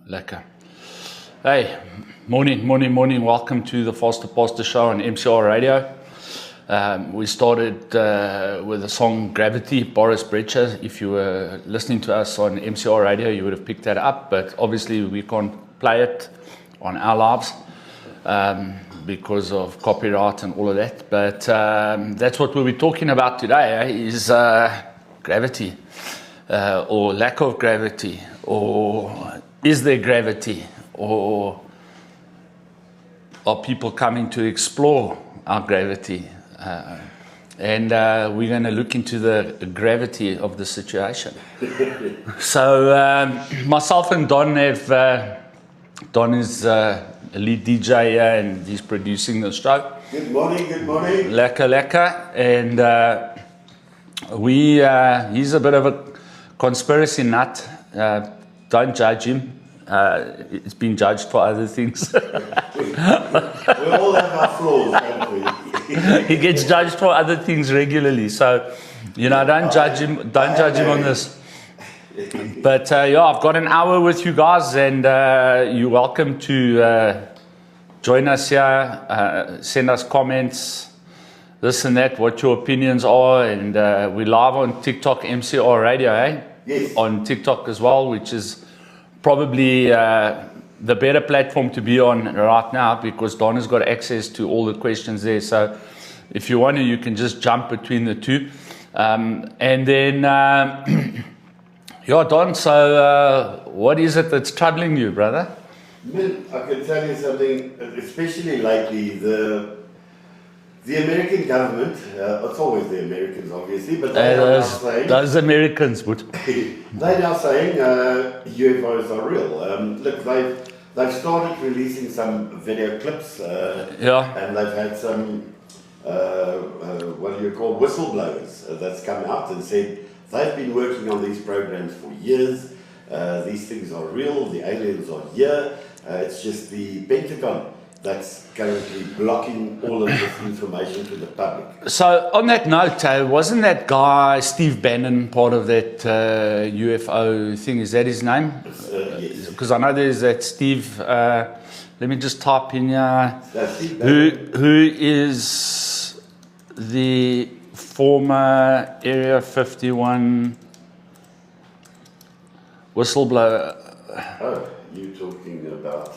Lekker. Hey, morning. Welcome to the Faster Pastor Show on MCR Radio. We started with the song Gravity, Boris Brecher. If you were listening to us on MCR Radio, you would have picked that up, but obviously we can't play it on our lives because of copyright and all of that. But that's what we'll be talking about today, is gravity, or lack of gravity, or is there gravity, or are people coming to explore our gravity? And we're going to look into the gravity of the situation. So myself and Don have, Don is a lead DJ here and he's producing the show. Good morning. Lekker. And he's a bit of a conspiracy nut. Don't judge him. It's been judged for other things. We all have our flaws, don't we? He gets judged for other things regularly, so don't judge him. Don't judge him on this. But I've got an hour with you guys, and you're welcome to join us here. Send us comments, this and that, what your opinions are, and we're live on TikTok, MCR Radio, Yes. on TikTok as well, which is probably the better platform to be on right now, because Don has got access to all the questions there. So if you want to, you can just jump between the two. And then, Don, so what is it that's troubling you, brother? Man, I can tell you something, especially lately, the American government, it's always the Americans obviously, but they are now saying... Those Americans would... They're now saying UFOs are real. Look, they've started releasing some video clips, and they've had some, whistleblowers that's come out and said they've been working on these programs for years. These things are real, the aliens are here. It's just the Pentagon that's currently blocking all of this information to the public. So on that note, wasn't that guy Steve Bannon part of that UFO thing? Is that his name? Yes. Because I know there's that Steve. Let me just type in here. Who is the former Area 51 whistleblower? Oh, you're talking about...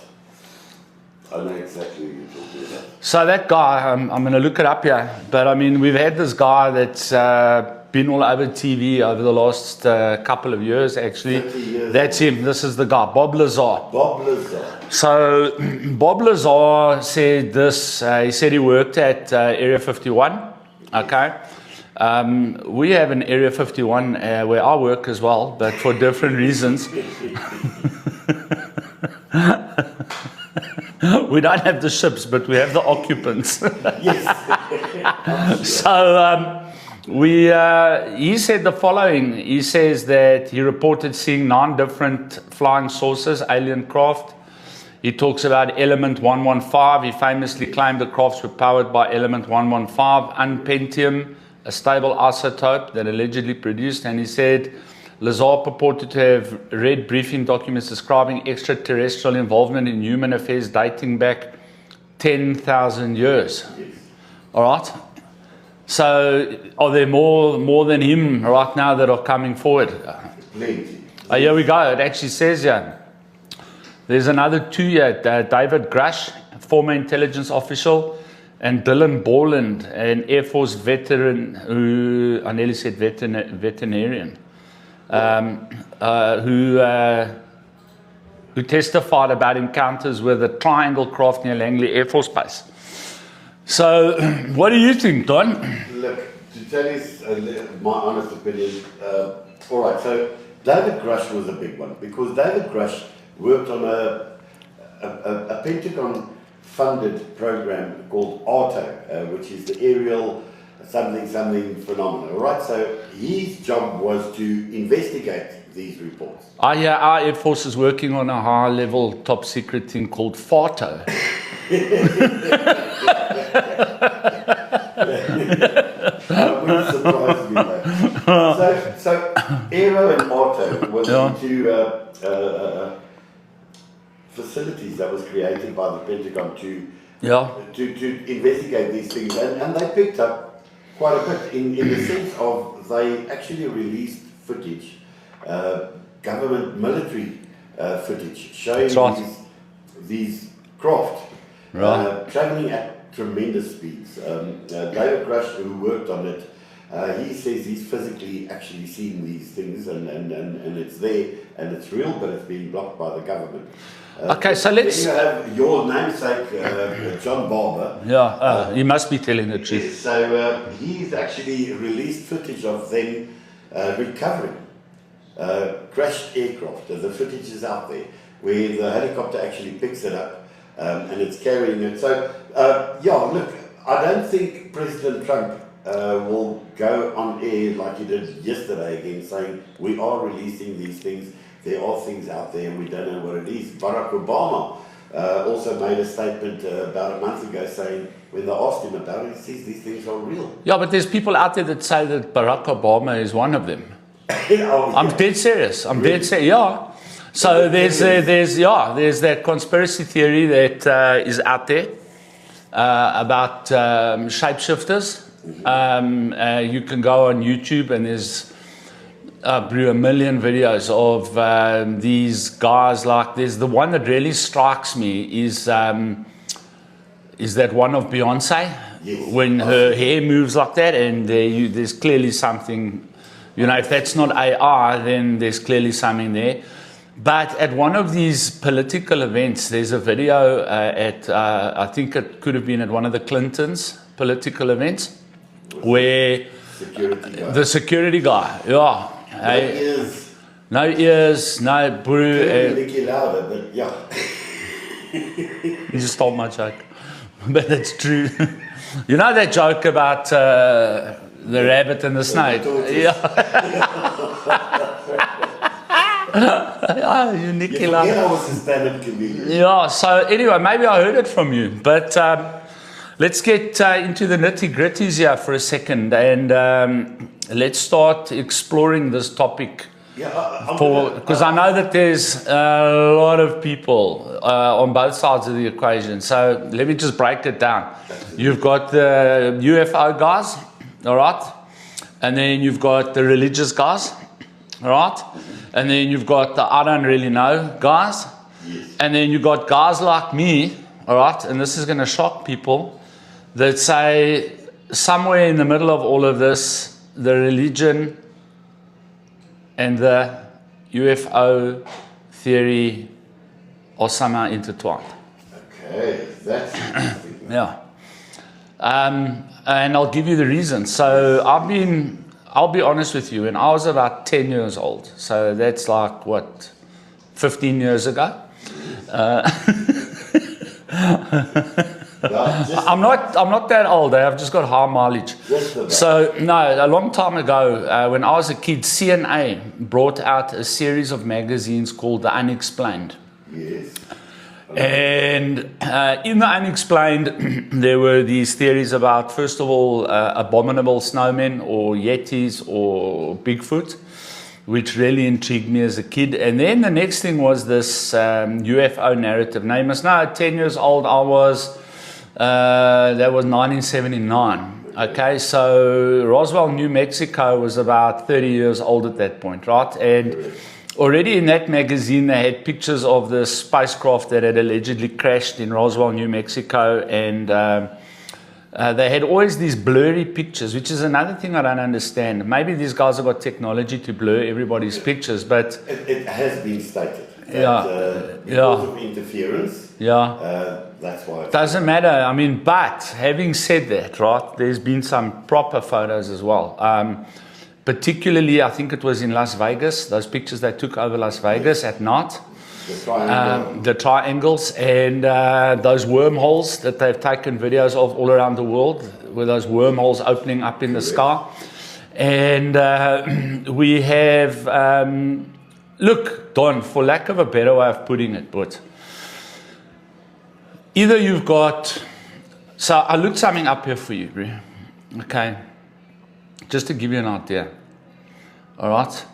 I know exactly what you're talking about. So that guy, I'm going to look it up here, but I mean, we've had this guy that's been all over TV over the last couple of years, actually. 30 years. That's him. This is the guy, Bob Lazar. So Bob Lazar said this. He said he worked at Area 51. Okay. We have an Area 51 where I work as well, but for different reasons. We don't have the ships, but we have the occupants. Yes. So he said the following. He says that he reported seeing 9 different flying saucers, alien craft. He talks about element 115. He famously claimed the crafts were powered by element 115, unpentium, a stable isotope that allegedly produced. And he said Lazar purported to have read briefing documents describing extraterrestrial involvement in human affairs dating back 10,000 years. Yes. All right? So are there more than him right now that are coming forward? Plenty. Here we go. It actually says here. There's another 2 here. David Grush, former intelligence official, and Dylan Borland, an Air Force veteran who, I nearly said veterinarian, who testified about encounters with a triangle craft near Langley Air Force Base. So, what do you think, Don? Look, to tell you my honest opinion, all right, so David Grush was a big one, because David Grush worked on a Pentagon-funded program called ARTO, which is the aerial something phenomenon, all right? So his job was to investigate these reports. Our Air Force is working on a high-level, top-secret thing called FARTO. That wouldn't surprise me, though. So Aero and Arto was into facilities that was created by the Pentagon to Yeah. to investigate these things, and they picked up quite a bit in the sense of they actually released footage, government military footage showing That's right. these craft Right. traveling at tremendous speeds. David Grush, who worked on it, he says he's physically actually seen these things, and it's there and it's real, but it's being blocked by the government. Okay, so let's. Then you have your namesake, John Barber. Yeah, you must be telling the truth. Yes, so he's actually released footage of them recovering crashed aircraft. The footage is out there where the helicopter actually picks it up and it's carrying it. So, yeah, look, I don't think President Trump will go on air like he did yesterday again, saying we are releasing these things. There are things out there and we don't know what it is. Barack Obama also made a statement about a month ago saying, when they asked him about it, he says these things are real. Yeah, but there's people out there that say that Barack Obama is one of them. Oh, I'm dead serious. I'm dead serious. Yeah. So there's that conspiracy theory that is out there about shapeshifters. You can go on YouTube and there's a million videos of these guys. Like there's the one that really strikes me is that one of Beyonce, Yes. when her hair moves like that, and there's clearly something. You know, if that's not AI, then there's clearly something there. But at one of these political events, there's a video I think it could have been at one of the Clintons' political events, where the security guy, no ears, no brew. Nicky Lauder, but yeah. You just stole my joke, but it's true. You know that joke about the rabbit and the snake? Yeah. You Nicky Lauder. I was a stand-up comedian. Yeah, so anyway, maybe I heard it from you, but let's get into the nitty-gritties here for a second, and let's start exploring this topic. Because I know that there's a lot of people on both sides of the equation. So let me just break it down. You've got the UFO guys, all right? And then you've got the religious guys, all right? And then you've got the I don't really know guys. Yes. And then you've got guys like me, all right? And this is going to shock people, that say somewhere in the middle of all of this, the religion and the UFO theory are somehow intertwined. Okay, that's interesting. Yeah. And I'll give you the reason. So I'll be honest with you, when I was about 10 years old, so that's like, what, 15 years ago? I'm not that old. I've just got high mileage. So no, a long time ago, when I was a kid, CNA brought out a series of magazines called The Unexplained. Yes. And in The Unexplained, there were these theories about, first of all, abominable snowmen or Yetis or Bigfoot, which really intrigued me as a kid. And then the next thing was this UFO narrative. Now, you must know, at 10 years old, I was, that was 1979. Okay, so Roswell, New Mexico was about 30 years old at that point, right? And already in that magazine, they had pictures of the spacecraft that had allegedly crashed in Roswell, New Mexico, and they had always these blurry pictures, which is another thing I don't understand. Maybe these guys have got technology to blur everybody's pictures, but it has been stated that because of interference, that's why. It doesn't matter. I mean, but having said that, right, there's been some proper photos as well. Particularly, I think it was in Las Vegas, those pictures they took over Las Vegas at night. The triangles and those wormholes that they've taken videos of all around the world, with those wormholes opening up in the sky. And we have, look, Don, for lack of a better way of putting it, but either you've got, so I looked something up here for you, okay, just to give you an idea, all right?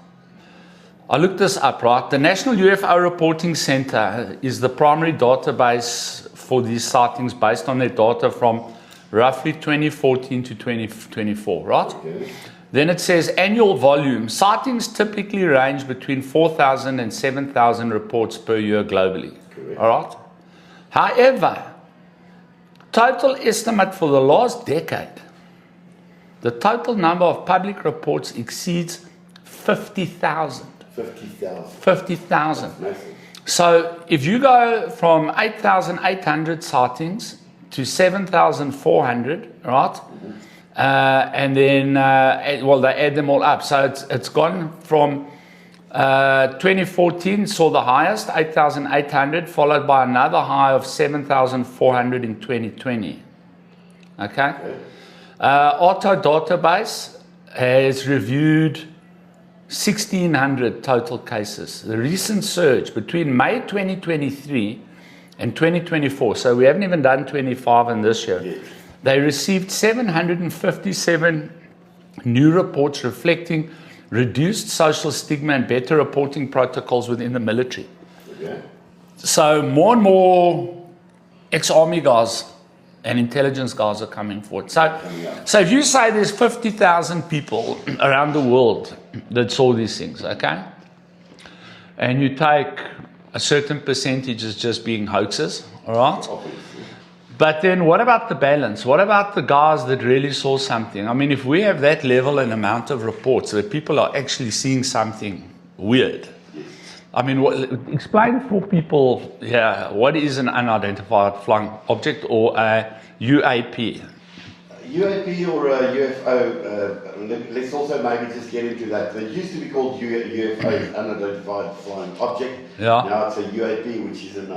I looked this up, right? The National UFO Reporting Center is the primary database for these sightings based on their data from roughly 2014 to 2024, right? Okay. Then it says annual volume. Sightings typically range between 4,000 and 7,000 reports per year globally. Correct. All right? However, total estimate for the last decade, the total number of public reports exceeds 50,000. 50,000. 50,000. Massive. So if you go from 8,800 sightings to 7,400, right? And then, well, they add them all up. So it's gone from 2014 saw the highest, 8,800, followed by another high of 7,400 in 2020. Okay? Auto Database has reviewed 1,600 total cases. The recent surge between May 2023 and 2024, so we haven't even done 25 in this year, Yes. they received 757 new reports reflecting reduced social stigma and better reporting protocols within the military. Okay. So more and more ex-army guys and intelligence guys are coming forward. So if you say there's 50,000 people around the world that saw these things, okay? And you take a certain percentage as just being hoaxes, all right? Obviously. But then what about the balance? What about the guys that really saw something? I mean, if we have that level and amount of reports that people are actually seeing something weird, I mean, explain for people, what is an unidentified flying object or a UAP? UAP or a UFO, let's also maybe just get into that. They used to be called UFO, unidentified flying object. Yeah. Now it's a UAP, which is an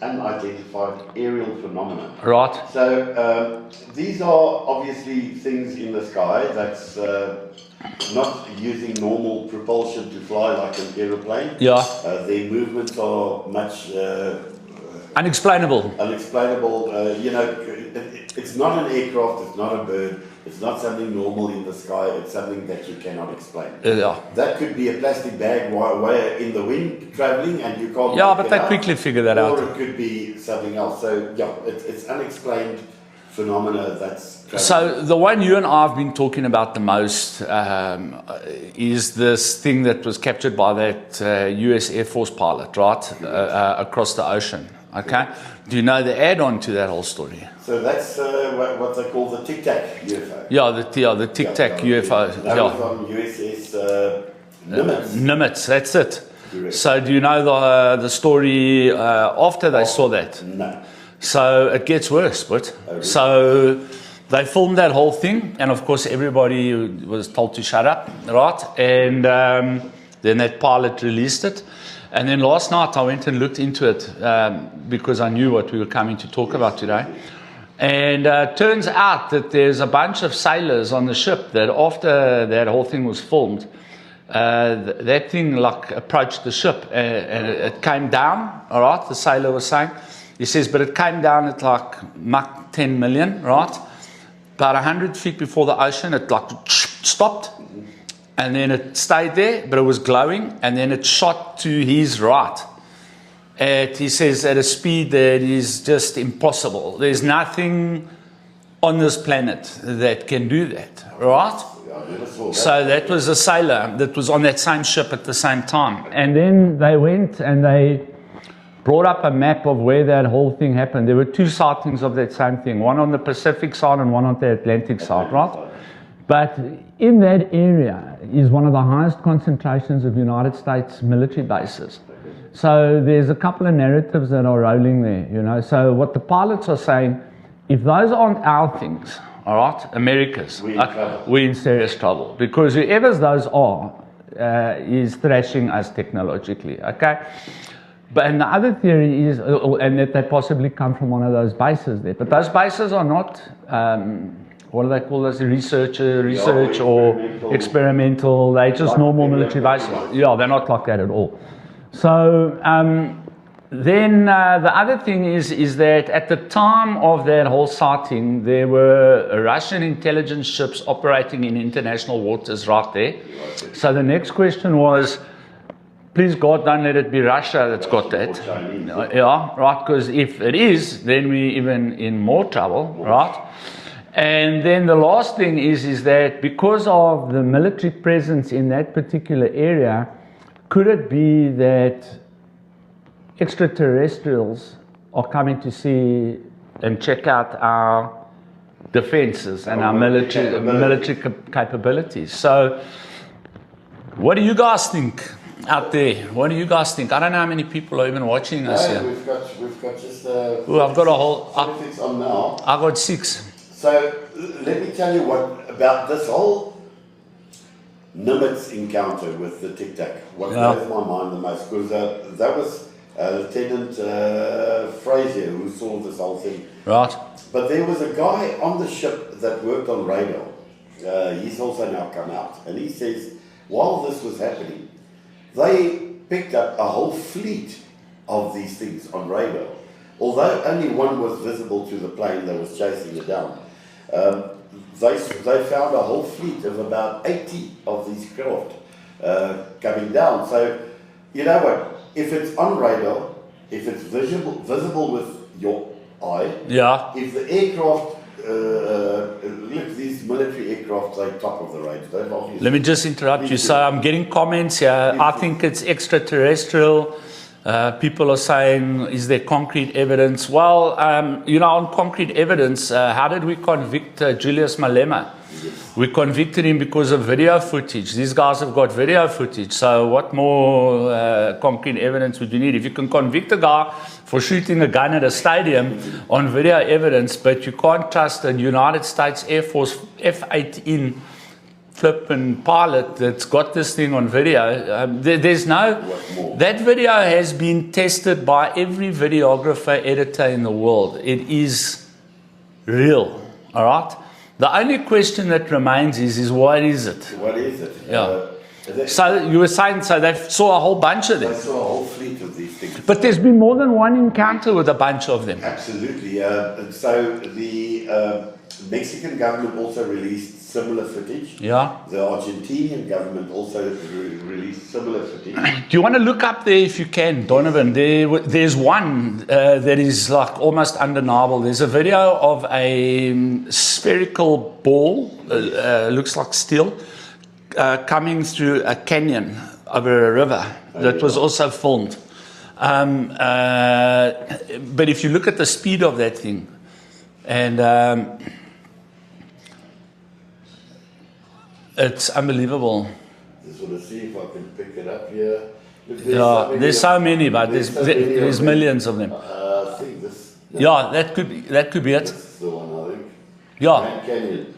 unidentified aerial phenomenon. Right. So these are obviously things in the sky that's not using normal propulsion to fly like an aeroplane. Yeah. Their movements are much Unexplainable. unexplainable. It's not an aircraft, it's not a bird, it's not something normal in the sky, it's something that you cannot explain. Yeah. That could be a plastic bag way in the wind traveling and you can't. Yeah, make but it they out. quickly figure that out. Or it could be something else. So yeah, it's unexplained phenomena that's traveling. So the one you and I have been talking about the most is this thing that was captured by that US Air Force pilot, right, across the ocean. Okay, do you know the add-on to that whole story? So that's what they call the Tic Tac UFO. Yeah, the Tic Tac UFO. That Yeah. was on USS Nimitz. Nimitz, that's it. Correct. So do you know the story after they saw that? No. So it gets worse, but really? so they filmed that whole thing, and of course everybody was told to shut up, right? And then that pilot released it. And then last night I went and looked into it because I knew what we were coming to talk about today. And turns out that there's a bunch of sailors on the ship that after that whole thing was filmed, that thing like approached the ship and it came down, all right, the sailor was saying. He says, but it came down at like Mach 10 million, right? About 100 feet before the ocean, it like stopped. And then it stayed there, but it was glowing, and then it shot to his right. He says at a speed that is just impossible. There's nothing on this planet that can do that, right? So that was a sailor that was on that same ship at the same time. And then they went and they brought up a map of where that whole thing happened. There were two sightings of that same thing, one on the Pacific side and one on the Atlantic side, right? But in that area is one of the highest concentrations of United States military bases. So there's a couple of narratives that are rolling there, So what the pilots are saying, if those aren't our things, all right, America's, we're in serious trouble. Because whoever those are is thrashing us technologically, okay? But and the other theory is, and that they possibly come from one of those bases there. But those bases are not... what do they call this? Research or experimental. They're just normal military bases. Yeah, they're not like that at all. So then the other thing is that at the time of that whole sighting, there were Russian intelligence ships operating in international waters right there. So the next question was, please God, don't let it be Russia that's got that. Or Chinese. Yeah, right, because if it is, then we're even in more trouble, right? And then the last thing is that because of the military presence in that particular area, could it be that extraterrestrials are coming to see and check out our defenses and our military capabilities? So what do you guys think out there? What do you guys think? I don't know how many people are even watching us here. We've got just I've got a whole. it's on now. I got 6. So let me tell you what about this whole Nimitz encounter with the Tic Tac. What blows my mind the most, because that was Lieutenant Frazier who saw this whole thing. Right. But there was a guy on the ship that worked on radar. He's also now come out, and he says while this was happening, they picked up a whole fleet of these things on radar. Although only one was visible to the plane that was chasing it down, they found a whole fleet of about 80 of these craft coming down. So, you know what? If it's on radar, if it's visible with your eye, if the aircraft, look, these military aircraft are top of the range. Let me just interrupt you. So I'm getting comments here. I think it's extraterrestrial. People are saying, is there concrete evidence? Well, on concrete evidence, how did we convict Julius Malema? We convicted him because of video footage. These guys have got video footage. So what more concrete evidence would you need? If you can convict a guy for shooting a gun at a stadium on video evidence, but you can't trust a United States Air Force F-18 flipping pilot that's got this thing on video. There's no... That video has been tested by every videographer, editor in the world. It is real, all right? The only question that remains is what is it? What is it? Yeah. So you were saying, so they saw a whole bunch of them. They saw a whole fleet of these things. But there's been more than one encounter with a bunch of them. Absolutely. So the Mexican government also released similar footage. Yeah. The Argentinian government also released similar footage. Do you want to look up there if you can, Donovan? There's one that is like almost undeniable. There's a video of a spherical ball, looks like steel, coming through a canyon over a river that was also filmed. But if you look at the speed of that thing, and it's unbelievable. Just want to see if I can pick it up here. Look, there's so many, but there's millions of them. I think this. Yeah, that could be it. That's the one, I think. Yeah. Grand Canyon.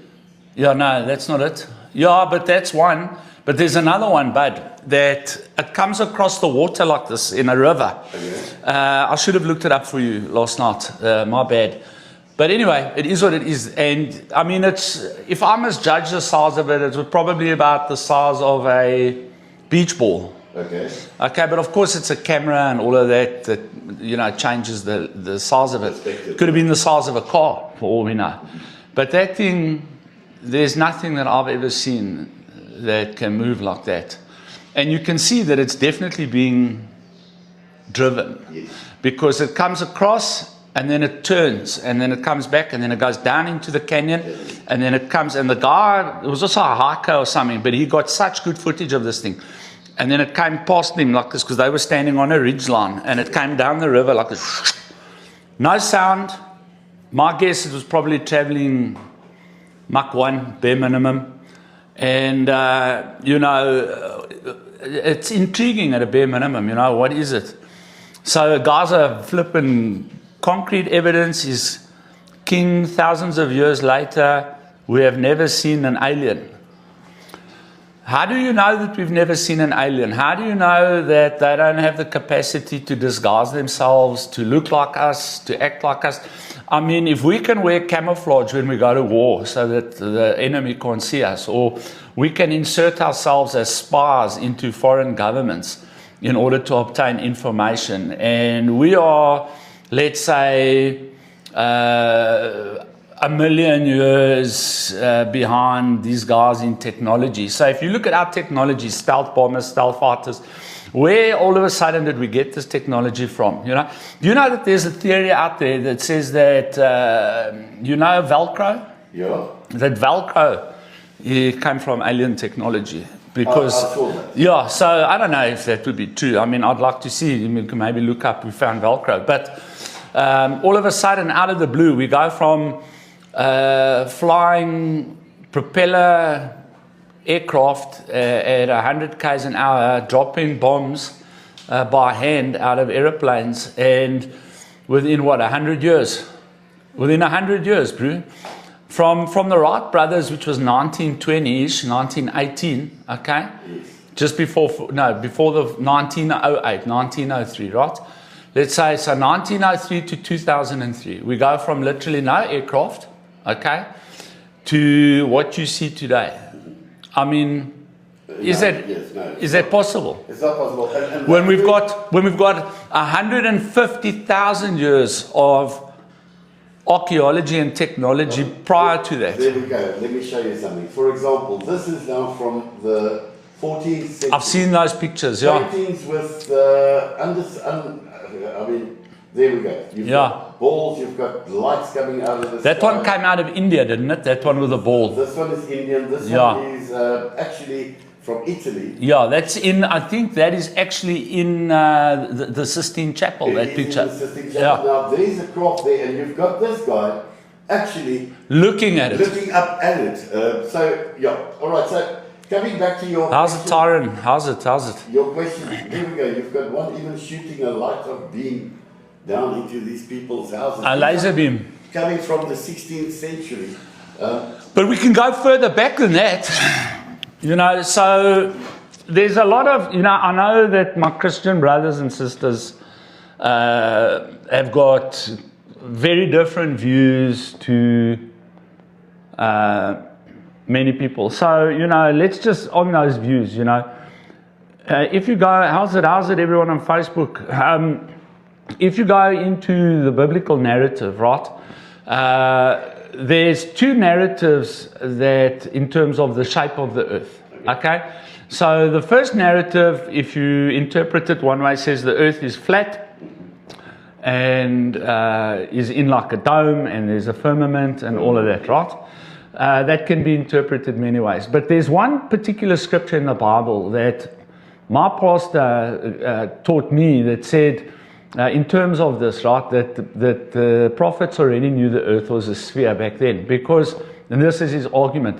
Yeah, no, that's not it. Yeah, but that's one. But there's another one, Bud, that it comes across the water like this in a river. Okay. I should have looked it up for you last night. My bad. But anyway, it is what it is. And I mean, if I must judge the size of it, it's probably about the size of a beach ball. Okay. Okay, but of course it's a camera and all of that changes the size of it. It could have been the size of a car, for all we know. But that thing, there's nothing that I've ever seen that can move like that. And you can see that it's definitely being driven. Yes. Because it comes across, and then it turns, and then it comes back, and then it goes down into the canyon, and then it comes, and the guy, it was also a hiker or something, but he got such good footage of this thing. And then it came past them like this, because they were standing on a ridge line, and it came down the river like this. No sound. My guess, it was probably traveling Mach 1, bare minimum. And, it's intriguing at a bare minimum, what is it? So guys are flipping. Concrete evidence is king. Thousands of years later, we have never seen an alien. How do you know that we've never seen an alien? How do you know that they don't have the capacity to disguise themselves, to look like us, to act like us? I mean, if we can wear camouflage when we go to war so that the enemy can't see us, or we can insert ourselves as spies into foreign governments in order to obtain information, and we are, let's say, a million years behind these guys in technology. So if you look at our technology, stealth bombers, stealth fighters, Where all of a sudden did we get this technology from? You know, do you know that there's a theory out there that says that you know Velcro? Yeah. That Velcro came from alien technology. Because, I saw that. yeah, so I don't know if that would be true. I mean, I'd like to see, we can maybe look up, we found Velcro. But all of a sudden, out of the blue, we go from flying propeller aircraft at 100 k's an hour, dropping bombs by hand out of aeroplanes, and within what, 100 years? Within 100 years, bro. From the Wright brothers, which was 1920-ish, 1918, okay? Just before the 1908, 1903, right? Let's say, so 1903 to 2003. We go from literally no aircraft, okay, to what you see today. I mean, is that possible? It's not possible. And when we've got 150,000 years of archaeology and technology prior to that. There we go. Let me show you something. For example, this is now from the 14th century. I've seen those pictures, yeah. Paintings with, I mean, there we go. You've got balls, you've got lights coming out of the That sky. one came out of India, didn't it? That one with the ball. This one is Indian. This one is actually from Italy. Yeah, that's in, I think that is actually in the Sistine Chapel, that picture. In the Sistine Chapel. Now, there is a craft there, and you've got this guy actually looking at it. Looking up at it. So, yeah. All right, so coming back to your How's question, it, Tyron? How's it? Your question, there we go. You've got one even shooting a light of beam down into these people's houses. A laser beam. Coming from the 16th century. But we can go further back than that. You know, so there's a lot of, you know, I know that my Christian brothers and sisters have got very different views to many people. So, you know, let's just, on those views, you know, if you go, how's it everyone on Facebook? If you go into the biblical narrative, right, there's two narratives that in terms of the shape of the earth, okay? So the first narrative, if you interpret it one way, says the earth is flat and is in like a dome and there's a firmament and all of that, right? That can be interpreted many ways. But there's one particular scripture in the Bible that my pastor taught me that said, in terms of this, right, that the prophets already knew the earth was a sphere back then, because, and this is his argument,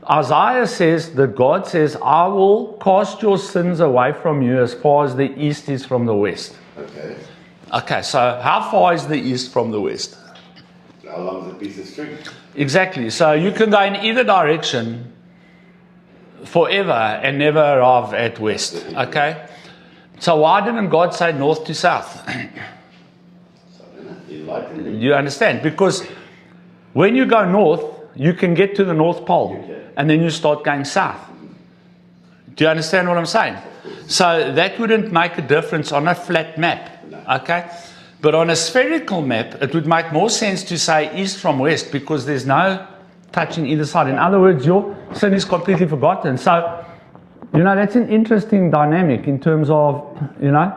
Isaiah says that God says, I will cast your sins away from you as far as the east is from the west. Okay, so how far is the east from the west? How long is a piece of string? Exactly, so you can go in either direction forever and never arrive at west, okay? So why didn't God say north to south? You understand? Because when you go north, you can get to the North Pole and then you start going south. Do you understand what I'm saying? So that wouldn't make a difference on a flat map, okay? But on a spherical map, it would make more sense to say east from west because there's no touching either side. In other words, your sin is completely forgotten. So, you know, that's an interesting dynamic in terms of, you know.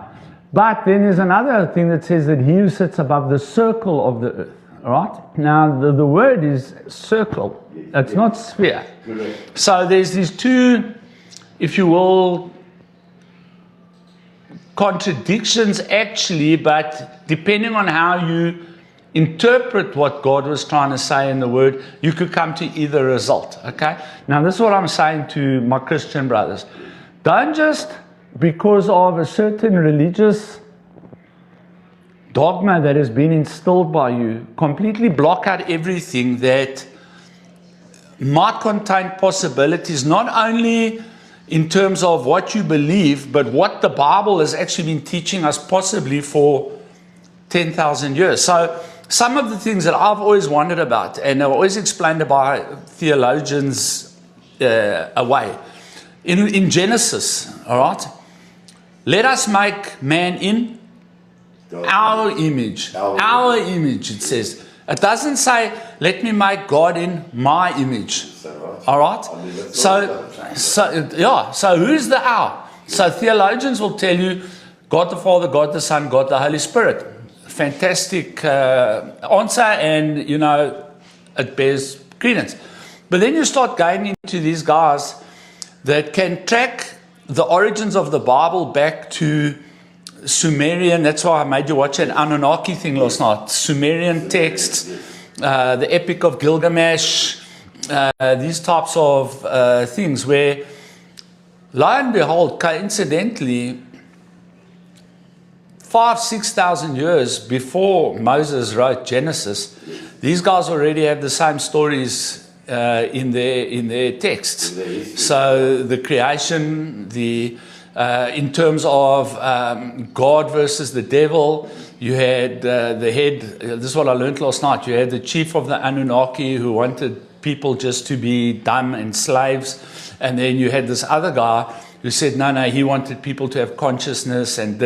But then there's another thing that says that he who sits above the circle of the earth, all right? Now, the word is circle. It's not sphere. So there's these two, if you will, contradictions actually, but depending on how you interpret what God was trying to say in the word, you could come to either result, okay? Now, this is what I'm saying to my Christian brothers. Don't just, because of a certain religious dogma that has been instilled by you, completely block out everything that might contain possibilities, not only in terms of what you believe, but what the Bible has actually been teaching us possibly for 10,000 years. So some of the things that I've always wondered about, and are always explained by theologians away, in Genesis, all right? Let us make man in our image. Our image, it says. It doesn't say, let me make God in my image. All right? So who's the our? So theologians will tell you God the Father, God the Son, God the Holy Spirit. Fantastic answer, and you know, it bears credence. But then you start going into these guys that can track the origins of the Bible back to Sumerian. That's why I made you watch that Anunnaki thing last night. Sumerian texts, the Epic of Gilgamesh, these types of things where, lo and behold, coincidentally, 5,000-6,000 years before Moses wrote Genesis, these guys already have the same stories in their texts. So the creation, in terms of God versus the devil, you had the head. This is what I learned last night. You had the chief of the Anunnaki who wanted people just to be dumb and slaves, and then you had this other guy who said, no, he wanted people to have consciousness and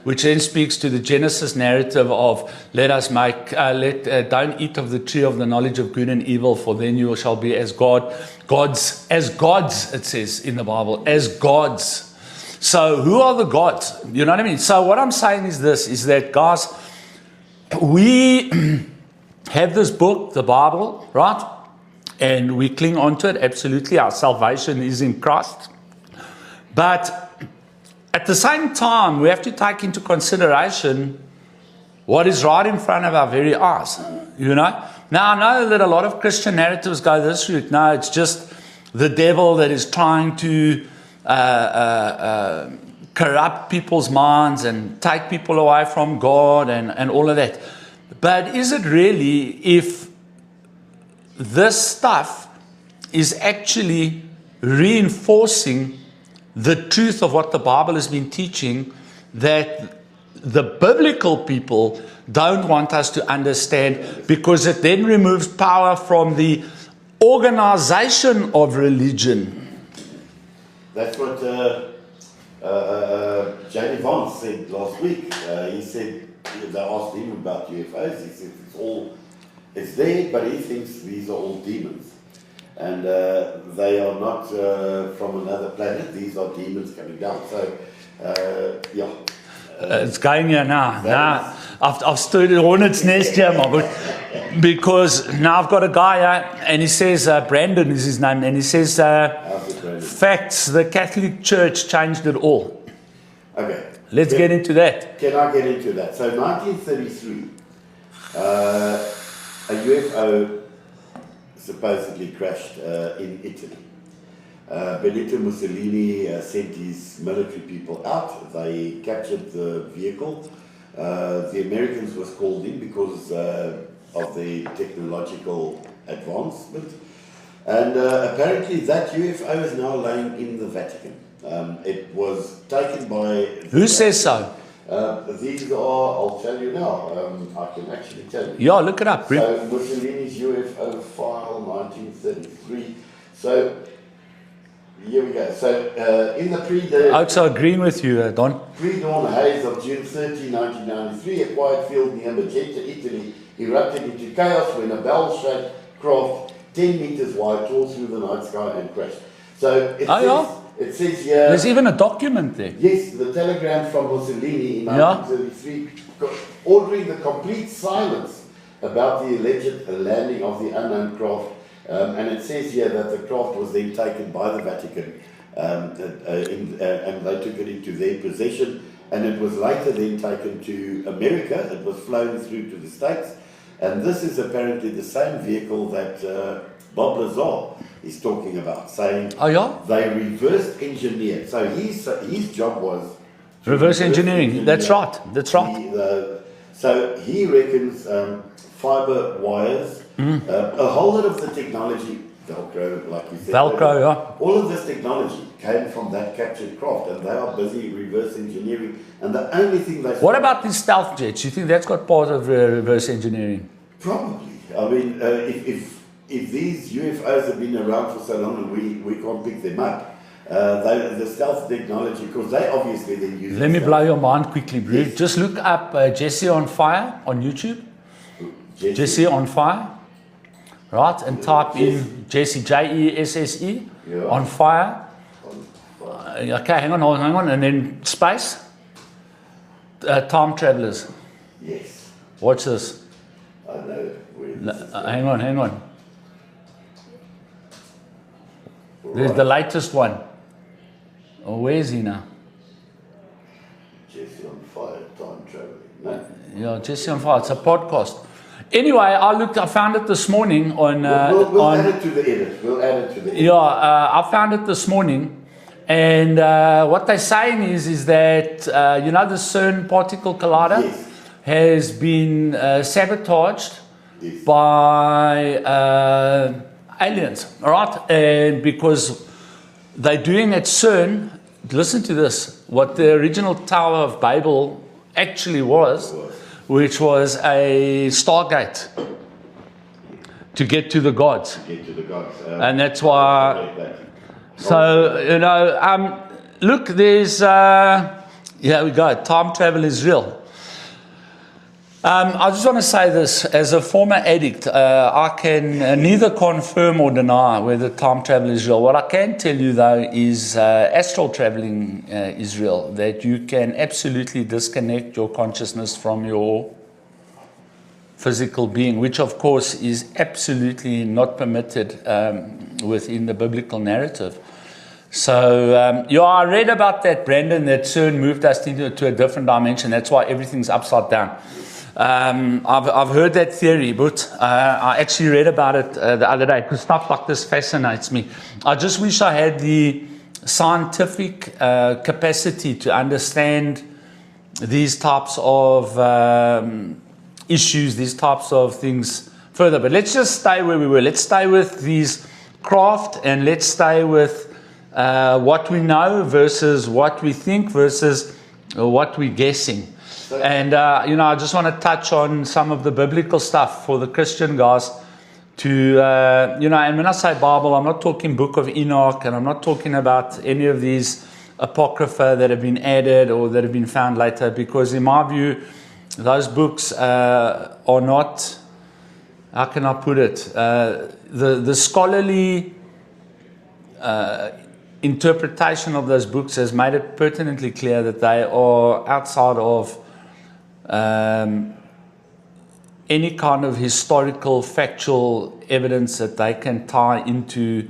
which then speaks to the Genesis narrative of don't eat of the tree of the knowledge of good and evil, for then you shall be as gods, it says in the Bible, as gods. So who are the gods? You know what I mean? So what I'm saying is this, is that, guys, we have this book, the Bible, right? And we cling on to it, absolutely. Our salvation is in Christ. But at the same time, we have to take into consideration what is right in front of our very eyes, you know. Now, I know that a lot of Christian narratives go this route. No, it's just the devil that is trying to corrupt people's minds and take people away from God and all of that. But is it really, if this stuff is actually reinforcing the truth of what the Bible has been teaching, that the biblical people don't want us to understand, because it then removes power from the organization of religion? That's what J.D. Vance said last week. He said, they asked him about UFOs. He said it's there, but he thinks these are all demons. And they are not from another planet. These are demons coming down. So, yeah. It's going here now. Now I've stirred a hornet's nest here, my good. Because now I've got a guy here, and he says, Brandon is his name, and he says, facts, the Catholic Church changed it all. Okay. Let's get into that. Can I get into that? So 1933, a UFO supposedly crashed in Italy. Benito Mussolini sent his military people out. They captured the vehicle. The Americans was called in because of the technological advancement. And apparently that UFO is now lying in the Vatican. It was taken by... Who says so? These are, I'll tell you now, I can actually tell you. Yeah, look it up. So Mussolini's UFO file, 1933. So, here we go. So, in the pre-dawn... I'm agreeing with you, Don. Pre-dawn haze of June 13, 1993, a quiet field near Magenta, Italy, erupted into chaos when a bell-shaped craft 10 meters wide tore through the night sky and crashed. So, it says here... There's even a document there. Yes, the telegram from Mussolini in 1933 ordering the complete silence about the alleged landing of the unknown craft. And it says here that the craft was then taken by the Vatican and they took it into their possession. And it was later then taken to America. It was flown through to the States. And this is apparently the same vehicle that Bob Lazar is talking about, saying they reverse engineered. So his job was reverse engineering. That's right. So he reckons fiber wires, a whole lot of the technology, Velcro, like you said, all of this technology came from that captured craft, and they are busy reverse engineering. And the only thing they... What about these stealth jets? You think that's got part of reverse engineering? Probably. I mean, if these UFOs have been around for so long and we can't pick them up, the stealth technology, because they obviously then use... Let me blow your mind quickly, bro. Yes. Just look up Jesse on Fire on YouTube. Jesse on Fire. Right? And type in Jesse, Jesse, on Fire. Okay, hang on. And then space? Time travelers. Yes. Watch this. I know where this is going. Hang on. There's the latest one. Oh, where is he now? Jesse on Fire, time traveling. No. Yeah, Jesse on Fire. It's a podcast. Anyway, I found it this morning on. We'll add it to the edit. Yeah, I found it this morning, and what they're saying is that the CERN particle collider Yes. has been sabotaged Yes. by aliens, all right? And because they're doing at CERN, listen to this, what the original Tower of Babel actually was, which was a stargate to get to the gods. And that's why. So, look, there's, here we go, time travel is real. I just want to say this, as a former addict, I can neither confirm or deny whether time travel is real. What I can tell you though is astral traveling is real, that you can absolutely disconnect your consciousness from your physical being, which of course is absolutely not permitted within the biblical narrative. So, I read about that, Brandon, that CERN moved us into a different dimension. That's why everything's upside down. I've heard that theory, but I actually read about it the other day because stuff like this fascinates me. I just wish I had the scientific capacity to understand these types of issues, these types of things further. But let's just stay where we were. Let's stay with these craft, and let's stay with what we know versus what we think versus what we're guessing. And, I just want to touch on some of the biblical stuff for the Christian guys to, and when I say Bible, I'm not talking Book of Enoch, and I'm not talking about any of these apocrypha that have been added or that have been found later, because in my view, those books are not, how can I put it, the scholarly interpretation of those books has made it pertinently clear that they are outside of any kind of historical, factual evidence that they can tie into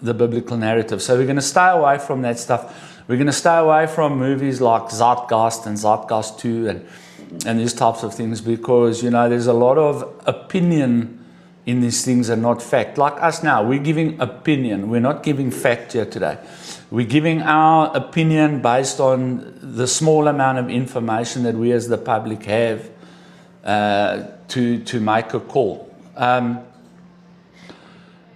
the biblical narrative. So we're going to stay away from that stuff. We're going to stay away from movies like Zeitgeist and Zeitgeist 2 and these types of things, because, there's a lot of opinion in these things and not fact. Like us now, we're giving opinion. We're not giving fact here today. We're giving our opinion based on the small amount of information that we as the public have to make a call.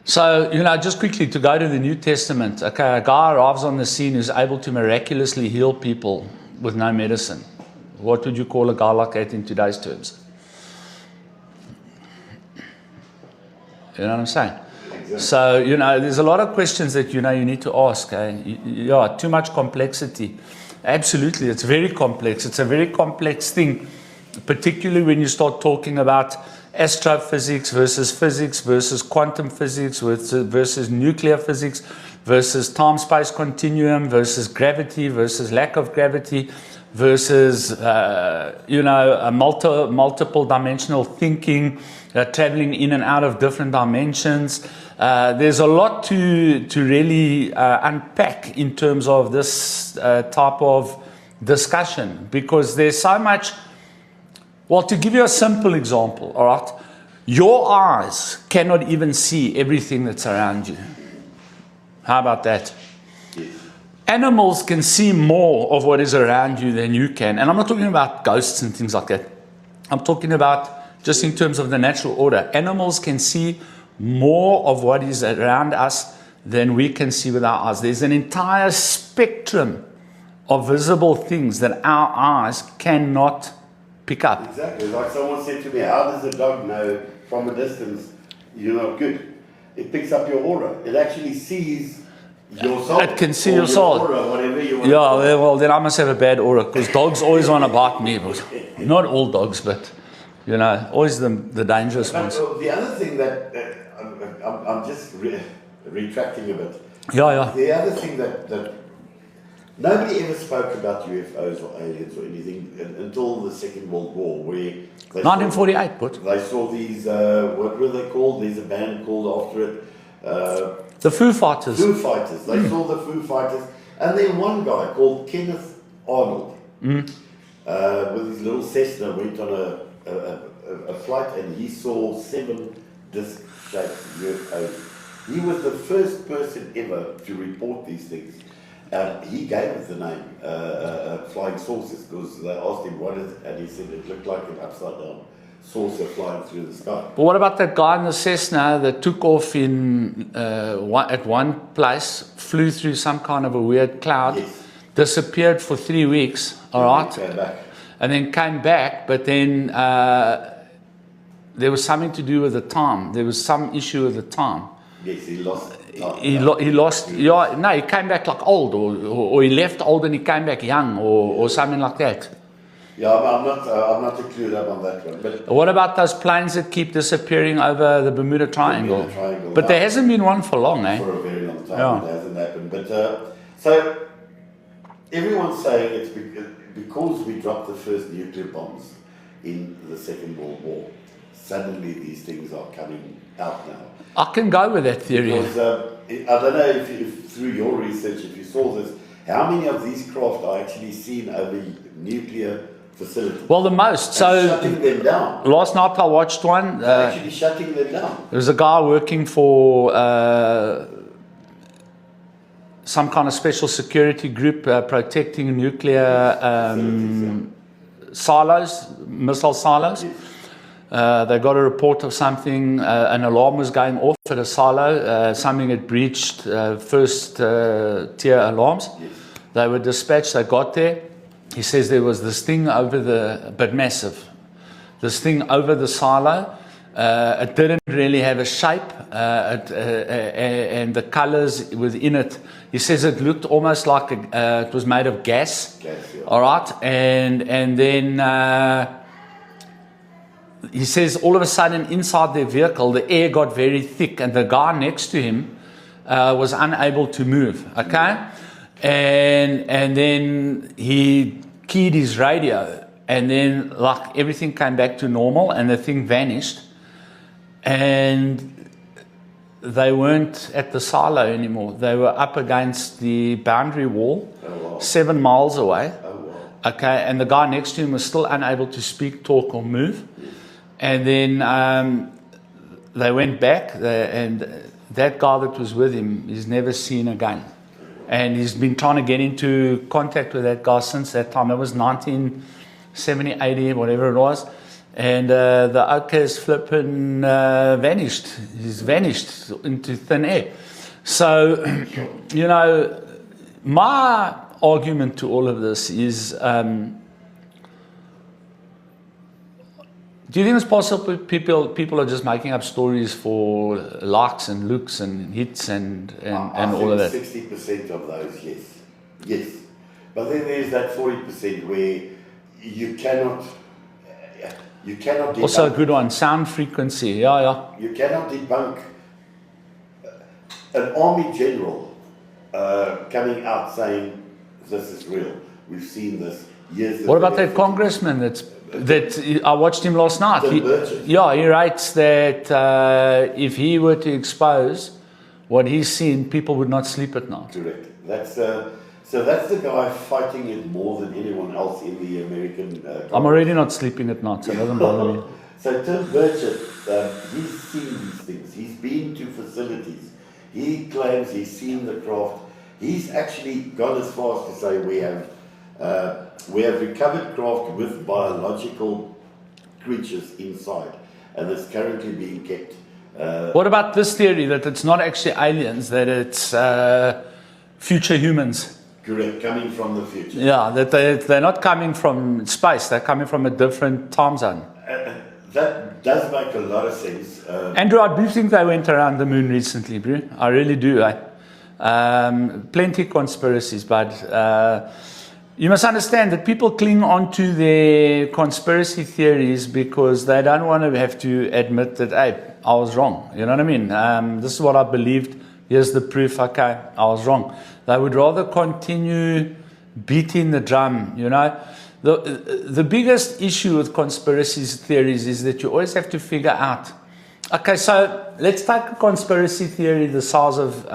So, just quickly to go to the New Testament. Okay, a guy arrives on the scene who's able to miraculously heal people with no medicine. What would you call a guy like that in today's terms? You know what I'm saying? Exactly. So, there's a lot of questions that, you need to ask. Too much complexity. Absolutely, it's very complex. It's a very complex thing, particularly when you start talking about astrophysics versus quantum physics versus nuclear physics versus time-space continuum versus gravity versus lack of gravity versus, a multiple dimensional thinking, traveling in and out of different dimensions. There's a lot to really unpack in terms of this type of discussion, because there's so much. Well, to give you a simple example, all right, your eyes cannot even see everything that's around you. How about that? Animals can see more of what is around you than you can. And I'm not talking about ghosts and things like that. I'm talking about just in terms of the natural order. Animals can see more of what is around us than we can see with our eyes. There's an entire spectrum of visible things that our eyes cannot pick up. Exactly. Like someone said to me, how does a dog know from a distance you're not good? It picks up your aura. It actually sees your soul. It can see your soul. Aura, whatever you want. Yeah, well, then I must have a bad aura, because dogs always want to bite me. But not all dogs, but, always the dangerous ones. The other thing that, I'm just retracting a bit. Yeah. The other thing that Nobody ever spoke about UFOs or aliens or anything until the Second World War, where they 1948, but they saw these, what were they called? There's a band called after it. the Foo Fighters. Foo Fighters. They saw the Foo Fighters. And then one guy called Kenneth Arnold, with his little Cessna, went on a flight, and he saw 7 disc-shaped UFOs. He was the first person ever to report these things. He gave it the name flying saucers, because they asked him what is it, and he said it looked like an upside down saucer flying through the sky. But what about that guy in the Cessna that took off in at one place, flew through some kind of a weird cloud, Yes. disappeared for 3 weeks, all right, Came back. and then came back, but then there was something to do with the time. There was some issue with the time. Yes, he lost. He lost, yeah, no, he came back like old, or he left old and he came back young, or something like that. Yeah, I'm not too clued up on that one. But What about those planes that keep disappearing over the Bermuda Triangle? Bermuda Triangle, But there hasn't been one for long, eh? for a very long time, Yeah. it hasn't happened. But so everyone's saying it's because we dropped the first nuclear bombs in the Second World War. Suddenly, these things are coming out now. I can go with that theory. Because I don't know if through your research, if you saw this, how many of these craft are actually seen over nuclear facilities? Well, the most. And So shutting them down. last night I watched one. Actually shutting them down. There was a guy working for some kind of special security group protecting nuclear silos, missile silos. They got a report of something, an alarm was going off at a silo, something had breached first tier alarms. Yes. They were dispatched, they got there. He says there was this thing over but massive, this thing over the silo. It didn't really have a shape, and the colors within it, he says it looked almost like it was made of gas. Gas, yeah. All right, and then he says all of a sudden inside their vehicle the air got very thick, and the guy next to him was unable to move. Okay, and then he keyed his radio, and then like everything came back to normal, and the thing vanished, and they weren't at the silo anymore. They were up against the boundary wall, Oh, wow. 7 miles away. Oh, wow. Okay, and the guy next to him was still unable to speak, talk, or move. And then they went back, and that guy that was with him is never seen again. And he's been trying to get into contact with that guy since that time. It was 1970, 80, whatever it was. And the OK is flipping vanished. He's vanished into thin air. So, you know, my argument to all of this is, do you think it's possible people are just making up stories for likes and looks and hits and all of that? 60% of those, yes. Yes. But then there's that 40% where you cannot debunk. Also a good one, sound frequency. Yeah. You cannot debunk an army general coming out saying this is real. We've seen this years. What about that congressman that I watched him last night? He writes that if he were to expose what he's seen, people would not sleep at night. Correct. So that's the guy fighting it more than anyone else in the American. I'm already not sleeping at night, so it doesn't bother me. So Tim Burchett, he's seen these things. He's been to facilities. He claims he's seen the craft. He's actually gone as far as to say we have recovered craft with biological creatures inside, and it's currently being kept. What about this theory that it's not actually aliens, that it's future humans? Correct, coming from the future. Yeah, that they're not coming from space, they're coming from a different time zone. That does make a lot of sense. Andrew, I do think they went around the moon recently, bro. I really do. Plenty conspiracies, but you must understand that people cling on to their conspiracy theories because they don't want to have to admit that, hey, I was wrong. You know what I mean? This is what I believed. Here's the proof. Okay, I was wrong. They would rather continue beating the drum, you know. The biggest issue with conspiracy theories is that you always have to figure out, okay, so let's take a conspiracy theory the size of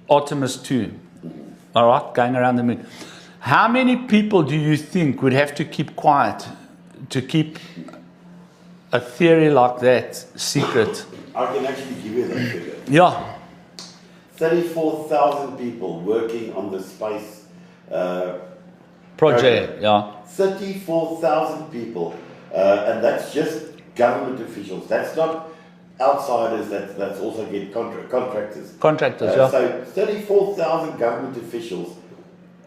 Artemis 2, all right, going around the moon. How many people do you think would have to keep quiet to keep a theory like that secret? I can actually give you that figure. Yeah. 34,000 people working on the space Project, yeah. 34,000 people, and that's just government officials. That's not outsiders. That's also get contractors. Contractors, yeah. So 34,000 government officials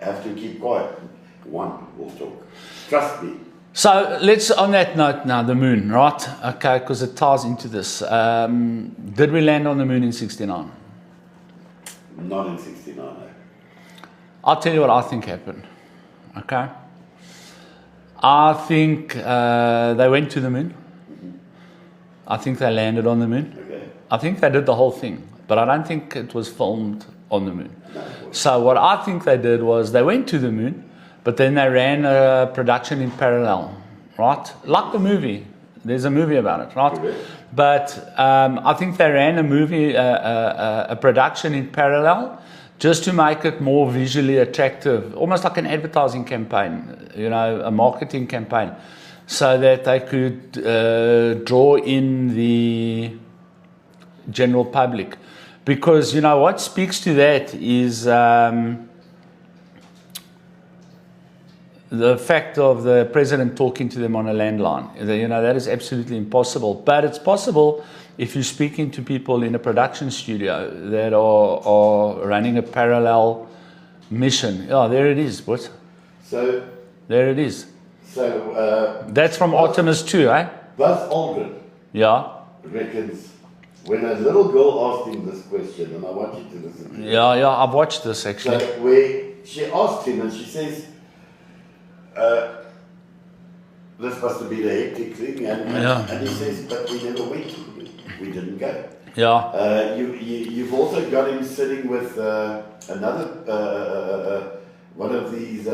have to keep quiet. One will talk. Trust me. So let's, on that note now, the moon, right? Okay, because it ties into this. Did we land on the moon in 69? Not in 69, no. I'll tell you what I think happened. Okay? I think they went to the moon. I think they landed on the moon. Okay. I think they did the whole thing, but I don't think it was filmed on the moon. No. So what I think they did was they went to the moon, but then they ran a production in parallel, right? Like the movie. There's a movie about it, right? Correct. But I think they ran a movie, a production in parallel, just to make it more visually attractive, almost like an advertising campaign, you know, a marketing campaign, so that they could draw in the general public. Because, you know, what speaks to that is the fact of the president talking to them on a landline. You know, that is absolutely impossible. But it's possible if you're speaking to people in a production studio that are running a parallel mission. Oh, there it is. What? So. There it is. So. That's from Artemis 2, eh? Buzz Aldrin. Yeah. Reckons when a little girl asked him this question, and I want you to listen to it. Yeah, I've watched this actually. So where she asked him, and she says, this must have been a hectic thing, and he says, but we never went. We didn't go. Yeah. You've also got him sitting with another one of these.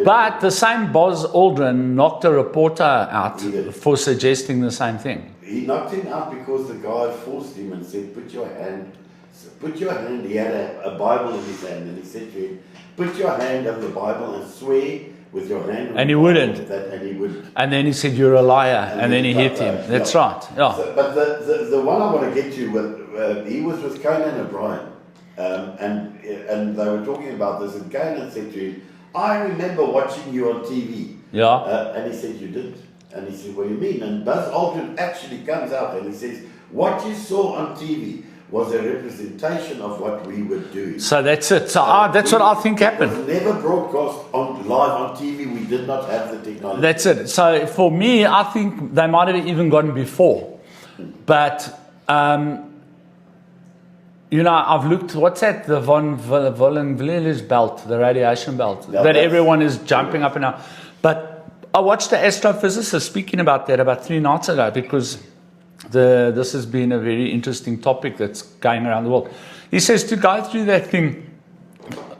But the same Buzz Aldrin knocked a reporter out for suggesting the same thing. He knocked him out because the guy forced him and said, put your hand. He had a Bible in his hand, and he said to him, put your hand on the Bible and swear with your hand on and the he Bible wouldn't. And he wouldn't. And then he said, you're a liar. And then he hit him. That's right. Yeah. So, but the one I want to get to, he was with Conan O'Brien. And they were talking about this, and Conan said to him, I remember watching you on TV. Yeah. And he said, you didn't. And he said, what do you mean? And Buzz Aldrin actually comes out and he says, what you saw on TV was a representation of what we were doing. So that's it. So that's what I think happened. It was never broadcast live on TV. We did not have the technology. That's it. So for me, I think they might have even gone before. But, you know, I've looked, what's that? The von Willems belt, the radiation belt, that everyone is jumping up and down. But I watched the astrophysicist speaking about that about 3 nights ago, because this has been a very interesting topic that's going around the world. He says to go through that thing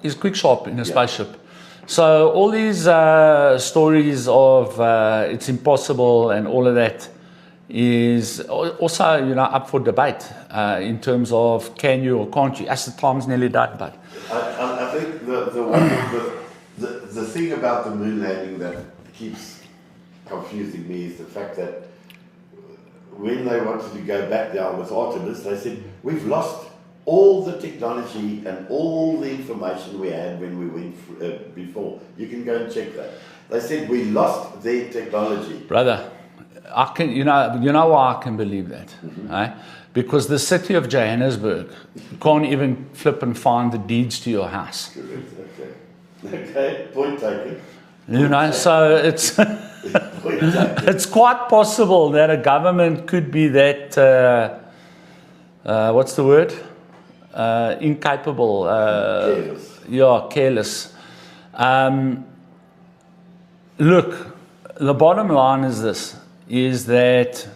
is quick sharp in a spaceship. So all these stories of it's impossible and all of that is also, you know, up for debate in terms of can you or can't you, as the time's nearly done. But I think the thing about the moon landing that keeps confusing me is the fact that when they wanted to go back down with Artemis, they said, we've lost all the technology and all the information we had when we went before. You can go and check that. They said, we lost their technology. Brother, I can, you know why I can believe that? Right? Because the city of Johannesburg can't even flip and find the deeds to your house. Correct, okay, point taken. You know, so it's it's quite possible that a government could be that what's the word? Incapable. Careless. Yeah, careless. Look, the bottom line is this: is that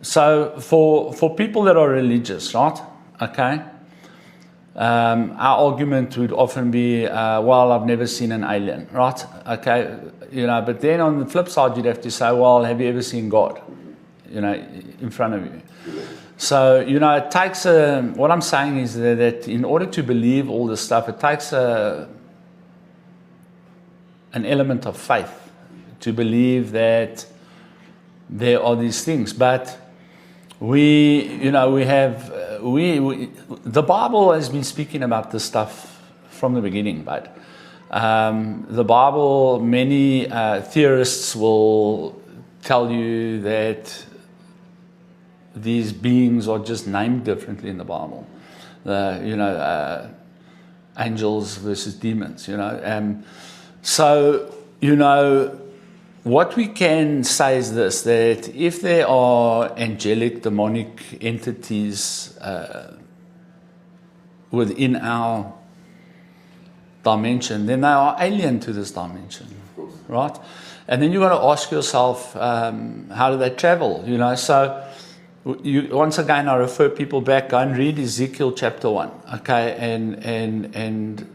so for people that are religious, right? Okay. our argument would often be, well, I've never seen an alien, right? Okay, but then on the flip side, you'd have to say, well, have you ever seen God, in front of you? So, it takes what I'm saying is that in order to believe all this stuff, it takes an element of faith to believe that there are these things. But the Bible has been speaking about this stuff from the beginning, but the Bible, many theorists will tell you that these beings are just named differently in the Bible. Angels versus demons, So, what we can say is this, that if there are angelic, demonic entities within our dimension, then they are alien to this dimension, right? And then you've got to ask yourself, how do they travel? So once again, I refer people back, go and read Ezekiel chapter 1, okay? And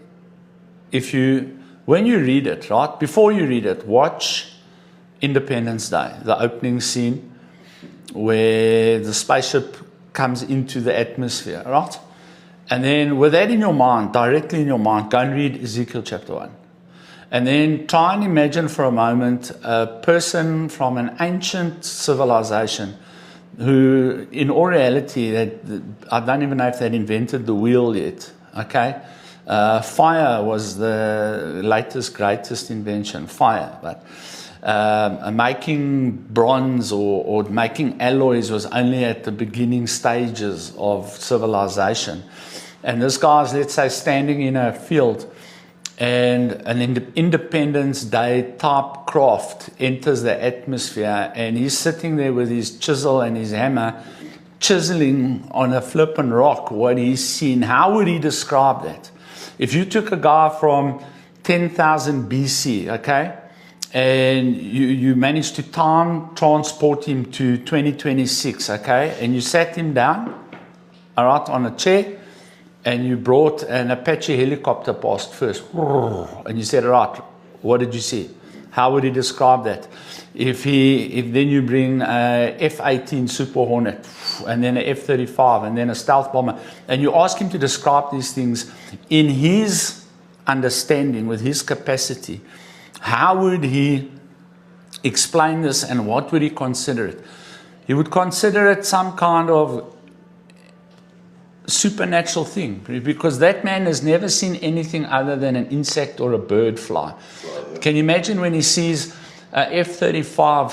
when you read it, right, before you read it, watch Independence Day, the opening scene where the spaceship comes into the atmosphere, right? And then with that in your mind, directly in your mind, go and read Ezekiel chapter 1. And then try and imagine for a moment a person from an ancient civilization who, in all reality, I don't even know if they'd invented the wheel yet, okay? Fire was the latest, greatest invention, fire. But making bronze or making alloys was only at the beginning stages of civilization. And this guy's, let's say, standing in a field, and an Independence Day type craft enters the atmosphere, and he's sitting there with his chisel and his hammer, chiseling on a flippin' rock what he's seen. How would he describe that? If you took a guy from 10,000 BC, okay, and you managed to time transport him to 2026, okay, and you sat him down, all right, on a chair, and you brought an Apache helicopter past first, and you said, all right, what did you see? How would he describe that? If then you bring a F-18 Super Hornet, and then a F-35, and then a stealth bomber, and you ask him to describe these things in his understanding, with his capacity, how would he explain this, and what would he consider it? He would consider it some kind of supernatural thing, because that man has never seen anything other than an insect or a bird fly. Can you imagine when he sees a F-35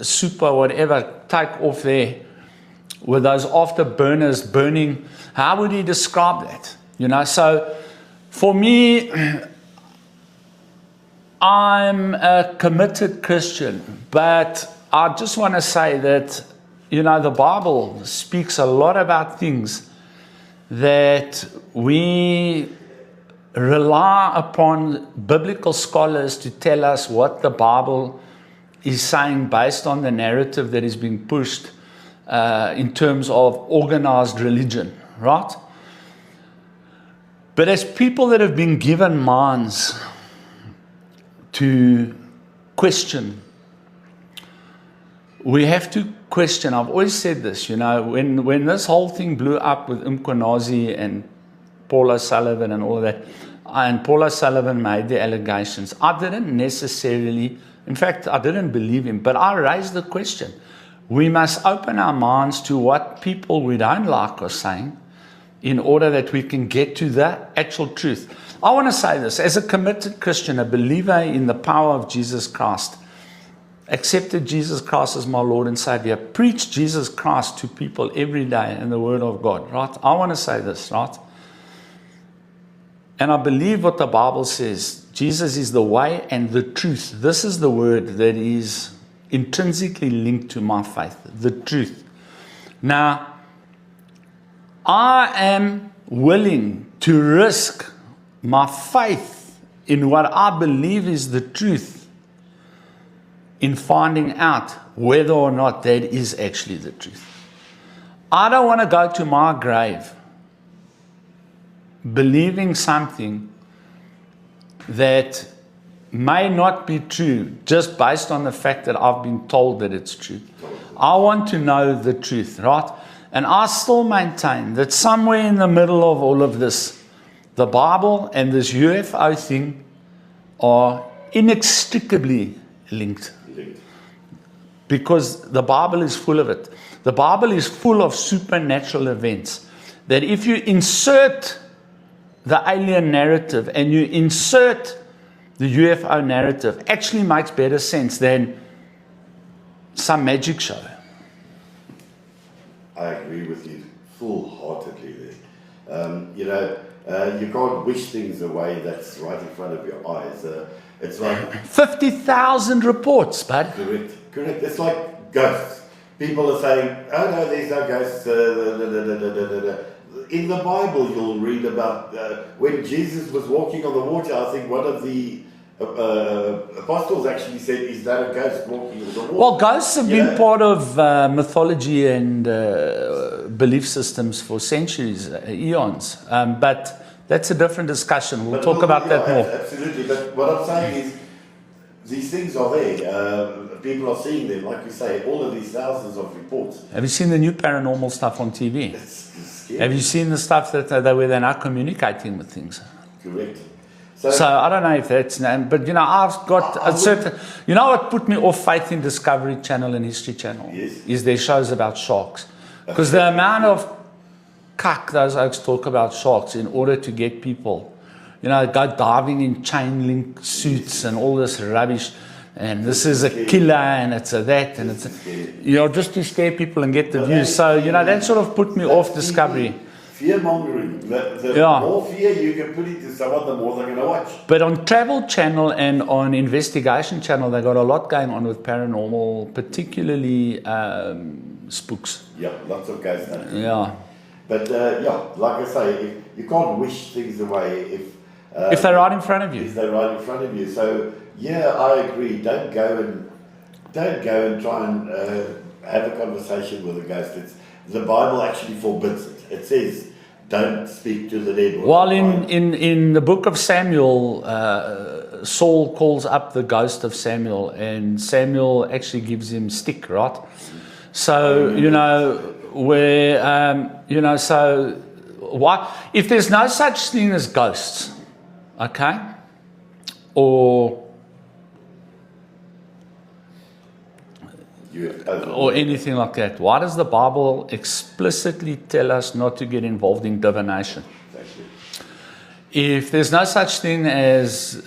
super whatever take off there with those afterburners burning? How would he describe that? So for me, I'm a committed Christian, but I just want to say that the Bible speaks a lot about things that we rely upon biblical scholars to tell us what the Bible is saying based on the narrative that is being pushed in terms of organized religion, right? But as people that have been given minds to question, we have to question. I've always said this, when this whole thing blew up with Umkonazi and Paul O'Sullivan and all of that, and Paul O'Sullivan made the allegations, I didn't necessarily, in fact, I didn't believe him, but I raised the question. We must open our minds to what people we don't like are saying in order that we can get to the actual truth. I want to say this, as a committed Christian, a believer in the power of Jesus Christ, accepted Jesus Christ as my Lord and Savior, preach Jesus Christ to people every day in the Word of God, right? I want to say this, right? And I believe what the Bible says. Jesus is the way and the truth. This is the word that is intrinsically linked to my faith, the truth. Now, I am willing to risk my faith in what I believe is the truth in finding out whether or not that is actually the truth. I don't want to go to my grave believing something that may not be true just based on the fact that I've been told that it's true. I want to know the truth, right? And I still maintain that somewhere in the middle of all of this, the Bible and this UFO thing are inextricably linked. Because the Bible is full of it. The Bible is full of supernatural events that if you insert the alien narrative and you insert the UFO narrative, actually makes better sense than some magic show. I agree with you full-heartedly there. You can't wish things away that's right in front of your eyes. It's like 50,000 reports, bud. Correct. It's like ghosts. People are saying, oh no, there's no ghosts. In the Bible, you'll read about when Jesus was walking on the water. I think one of the apostles actually said, is that a ghost walking on the water? Well, ghosts have been part of mythology and belief systems for centuries, eons. But that's a different discussion. We'll talk about that more. Absolutely. But what I'm saying is, these things are there. People are seeing them, like you say, all of these thousands of reports. Have you seen the new paranormal stuff on TV? It's scary. Have you seen the stuff that where they're now communicating with things? Correct. So I don't know if that's, but I've got a certain, what put me off Faith in Discovery Channel and History Channel? Yes. Is their shows about sharks. Because the amount of cuck those oaks talk about sharks in order to get people, go diving in chain link suits and all this rubbish. And this is a killer, and it's a that, and it's just to scare people and get the views. So, that sort of put me off Discovery. Fear-mongering. The more fear you can put into someone, the more they're going to watch. But on Travel Channel and on Investigation Channel, they got a lot going on with paranormal, particularly spooks. Yeah, lots of guys done. Yeah. But, like I say, you can't wish things away if they're right in front of you. If they're right in front of you. So, I agree. Don't go and try and have a conversation with a ghost. The Bible actually forbids it. It says, don't speak to the dead. Well, in the book of Samuel, Saul calls up the ghost of Samuel, and Samuel actually gives him stick, right? So, so why, if there's no such thing as ghosts, okay, or anything like that, why does the Bible explicitly tell us not to get involved in divination? Exactly. If there's no such thing as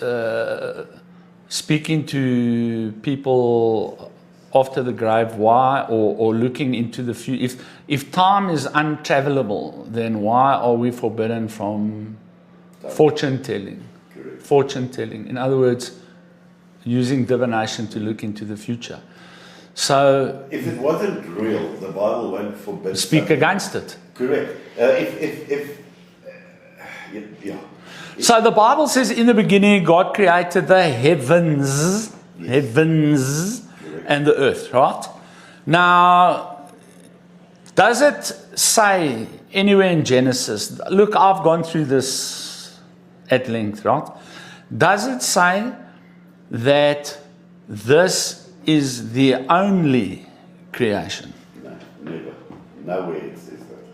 speaking to people after the grave, why, or looking into the future? If time is untravelable, then why are we forbidden from fortune telling? Correct. Fortune telling. In other words, using divination to look into the future. So, if it wasn't real, the Bible won't forbid. Speak against it. Correct. So the Bible says, in the beginning, God created the heavens, and the earth. Right? Now, does it say anywhere in Genesis? Look, I've gone through this at length. Right? Does it say that this is the only creation? No, never. Nowhere it says that.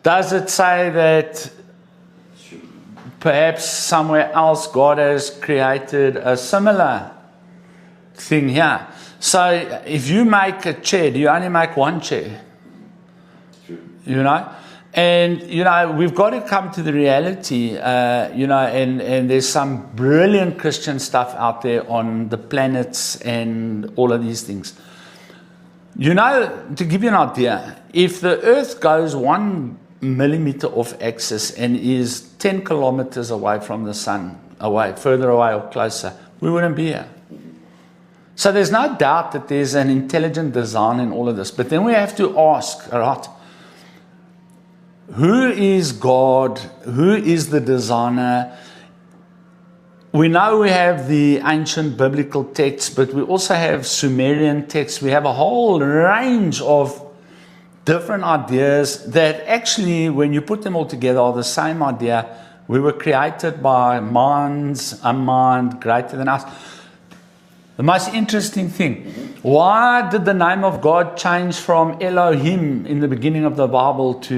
Does it say that perhaps somewhere else God has created a similar thing here? So if you make a chair, do you only make one chair? True. And, we've got to come to the reality, and there's some brilliant Christian stuff out there on the planets and all of these things. To give you an idea, if the Earth goes 1 millimeter off axis and is 10 kilometers away from the sun, further away or closer, we wouldn't be here. So there's no doubt that there's an intelligent design in all of this. But then we have to ask, all right, who is God? Who is the designer? We know we have the ancient biblical texts, but we also have Sumerian texts. We have a whole range of different ideas that actually, when you put them all together, are the same idea. We were created by minds, a mind greater than us. The most interesting thing, why did the name of God change from Elohim in the beginning of the Bible to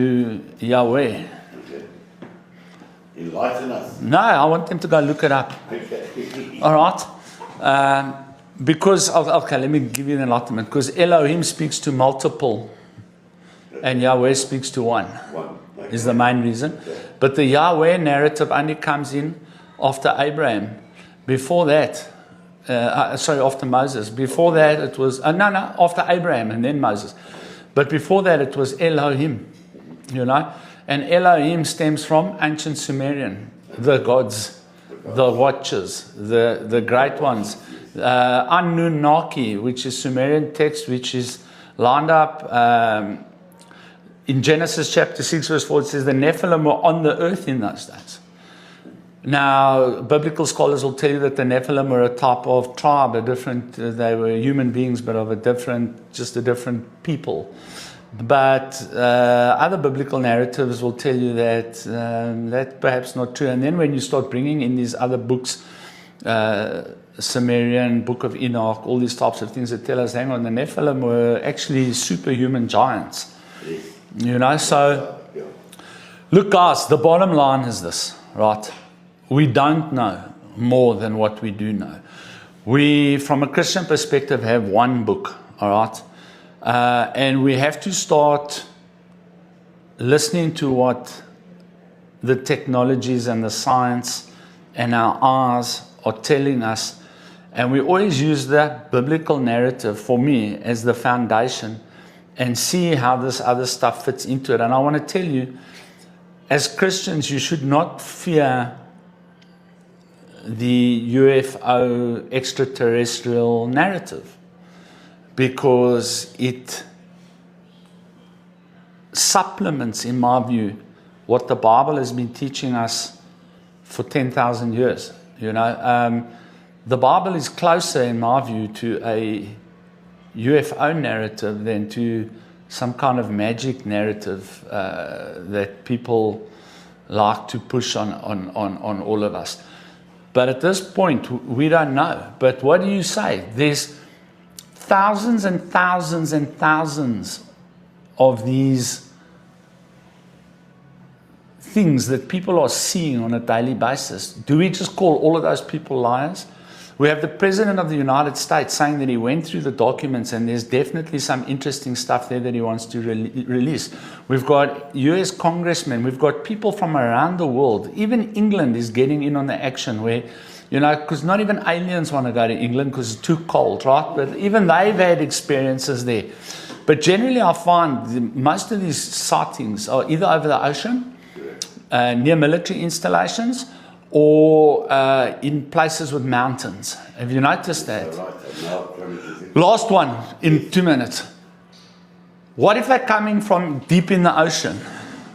Yahweh? Okay. Enlighten us. No, I want them to go look it up. Okay. All right. Because, okay, let me give you the enlightenment. Because Elohim speaks to multiple, and Yahweh speaks to one. One. Okay. Is the main reason. Okay. But the Yahweh narrative only comes in after Abraham. Before that, after Moses. Before that, it was, after Abraham and then Moses. But before that, it was Elohim, you know. And Elohim stems from ancient Sumerian, the gods, the watchers, the great ones. Anunnaki, which is Sumerian text, which is lined up in Genesis chapter 6, verse 4, it says the Nephilim were on the earth in those days. Now, biblical scholars will tell you that the Nephilim were a type of tribe, they were human beings, but of a different people. But other biblical narratives will tell you that that's perhaps not true. And then when you start bringing in these other books, Sumerian, Book of Enoch, all these types of things that tell us, hang on, the Nephilim were actually superhuman giants. You know, so, look guys, the bottom line is this, right? We don't know more than what we do know. We, from a Christian perspective, have one book, all right? And we have to start listening to what the technologies and the science and our eyes are telling us. And we always use that biblical narrative, for me, as the foundation and see how this other stuff fits into it. And I want to tell you, as Christians, you should not fear the UFO extraterrestrial narrative, because it supplements, in my view, what the Bible has been teaching us for 10,000 years. You know, the Bible is closer, in my view, to a UFO narrative than to some kind of magic narrative that people like to push on all of us. But at this point, we don't know. But what do you say? There's thousands and thousands and thousands of these things that people are seeing on a daily basis. Do we just call all of those people liars? We have the President of the United States saying that he went through the documents and there's definitely some interesting stuff there that he wants to release. We've got US congressmen, we've got people from around the world. Even England is getting in on the action where, you know, because not even aliens want to go to England because it's too cold, right? But even they've had experiences there. But generally I find most of these sightings are either over the ocean, near military installations, or in places with mountains. Have you noticed that? Last one in 2 minutes. What if they're coming from deep in the ocean?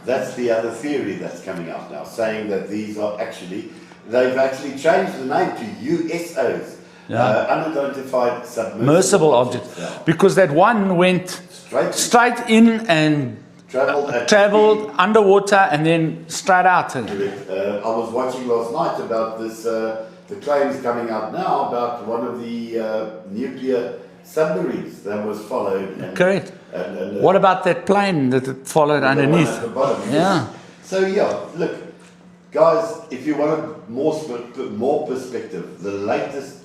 That's the other theory that's coming out now, saying that these are actually, they've actually changed the name to USOs, unidentified submersible objects. Yeah. Because that one went straight in and traveled underwater and then straight out. I was watching last night about this, the claims coming out now about one of the nuclear submarines that was followed. And, correct. And, what about that plane that it followed underneath? At the bottom, yeah. So yeah, look, guys, if you want more perspective, the latest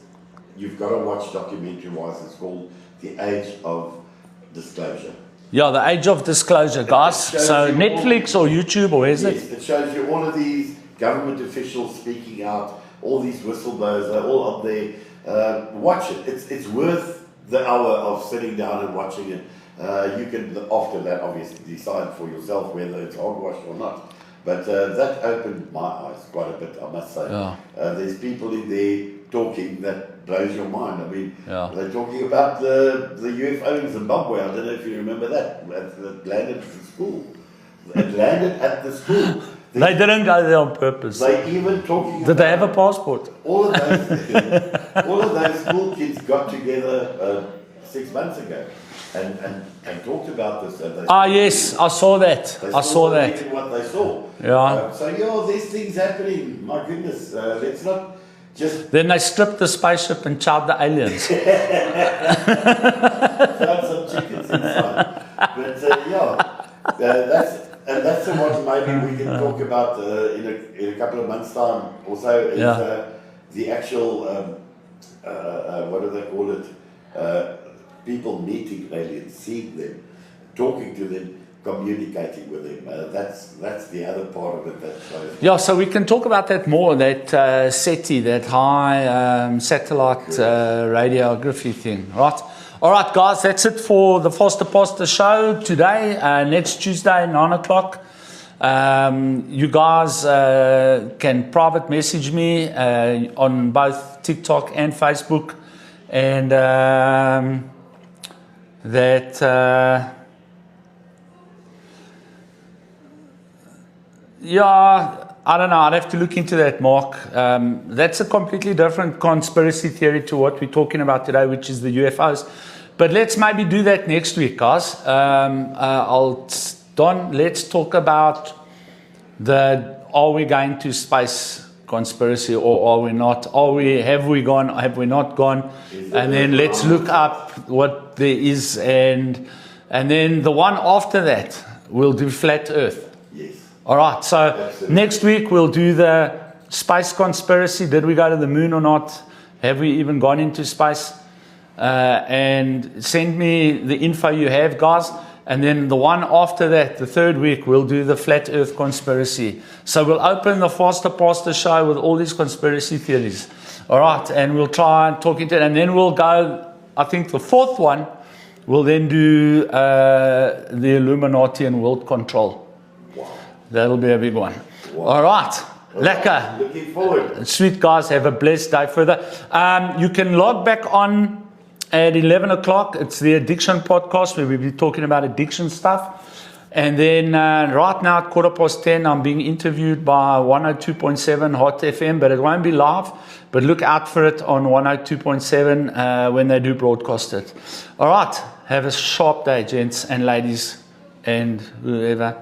you've got to watch documentary-wise is called The Age of Disclosure. Yeah, The Age of Disclosure, guys. So Netflix or YouTube, or is it? Yes, it shows you all of these government officials speaking out, all these whistleblowers, they're all up there. Watch it. It's worth the hour of sitting down and watching it. You can, after that, obviously decide for yourself whether it's hogwash or not. But that opened my eyes quite a bit, I must say. Yeah. There's people in there talking that blows your mind. I mean, yeah. They're talking about the UFO in Zimbabwe. I don't know if you remember that. That landed at the school. It landed at the school. They didn't go there on purpose. They even talking. Did they have a passport? All of those school kids got together. 6 months ago and talked about this. And Yes, I saw that. I saw that. What they saw. Yeah. So there's things happening. My goodness, let's not just. Then they stripped the spaceship and chowed the aliens. Found some chickens inside. But that's the one maybe we can talk about in a couple of months' time or so. Is the actual what do they call it? People meeting aliens, seeing them, talking to them, communicating with them. That's the other part of it. Yeah, so we can talk about that more. That SETI, that high satellite radiography thing, right? All right, guys, that's it for the Foster Pastor show today. Next Tuesday, 9 o'clock. You guys can private message me on both TikTok and Facebook. And I don't know. I'd have to look into that, Mark. That's a completely different conspiracy theory to what we're talking about today, which is the UFOs. But let's maybe do that next week, guys. Let's talk about are we going to space conspiracy or are we not? Have we gone? Have we not gone? And then let's look up what there is, and then the one after that we'll do flat Earth. Yes. All right. So absolutely. Next week we'll do the space conspiracy. Did we go to the moon or not? Have we even gone into space? And send me the info you have, guys. And then the one after that, the third week, we'll do the flat Earth conspiracy. So we'll open the Foster Pastor show with all these conspiracy theories. All right, and we'll try and talk into it. And then we'll go, I think the fourth one, we'll then do the Illuminati and world control. Wow. That'll be a big one. Wow. All right. Lekker. Looking forward. Sweet, guys. Have a blessed day further. You can log back on at 11 o'clock. It's the Addiction Podcast where we'll be talking about addiction stuff. And then right now at 10:15, I'm being interviewed by 102.7 Hot FM, but it won't be live. But look out for it on 102.7 when they do broadcast it. All right. Have a sharp day, gents and ladies and whoever.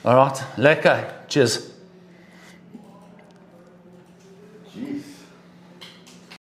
All right. Lekker. Cheers.